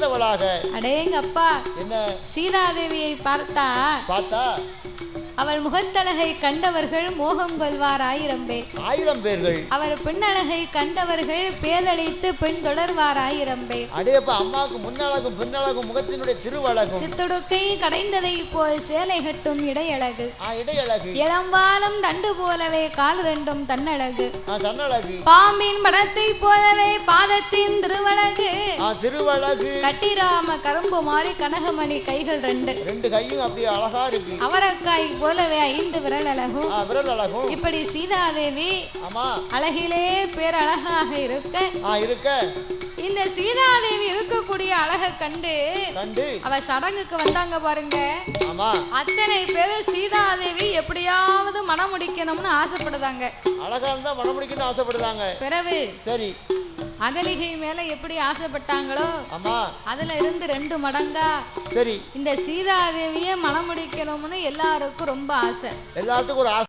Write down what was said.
அடேங்கப்பா, என்ன சீதாதேவியை பார்த்தா அவள் முகத்தழகை கண்டவர்கள் மோகம் கொள்வார் 1000 பேர். 1000 பேர்கள். அவர் பெண்ணழகை கண்டவர்கள் பேதளித்து பெண் தொடர்வார் 1000 பேர். அடேப்பா, அம்மாவுக்கு முன்னழகும் பின்னழகும் முகத்தினுடைய திருவழகும். சித்துடுக்கை கடைந்ததை போல் சேலை கட்டும் இடையழகு. இடையழகு. இளம்பாலம் தண்டு போலவே கால் ரெண்டும் தன்னழகு. தன்னழகு. பாம்பின் படத்தை போலவே பாதத்தின் திருவழகு. திருவழகு. கட்டிராம கரும்பு மாறி கனகமணி கைகள் 2 கையும் அப்படியே அழகா இருக்கு. அவரக்காய் போலவே 5 விரல் அழகும். இப்படி சீதாதேவி அழகிலே பேரழகாக இருக்க இந்த சீதாதேவி இருக்கக்கூடிய அழகை கண்டு அவ சடங்குக்கு வந்தாங்க பாருங்க. அத்தனை பேரும் சீதாதேவி எப்படியாவது மனம் முடிக்கணும்னு ஆசைப்படுதாங்க. அழகா இருந்தா மனம் முடிக்கணும்னு ஆசைப்படுதாங்க. பிறகு சரி, அகலிகை மேல எப்படி ஆசைப்பட்டாங்களோ அதுல இருந்து 2 மடங்கா சரி இந்த சீதாதேவிய மனம் முடிக்கணும்னு எல்லாருக்கும் ரொம்ப ஆசை. எல்லாத்துக்கும் ஒரு ஆசை.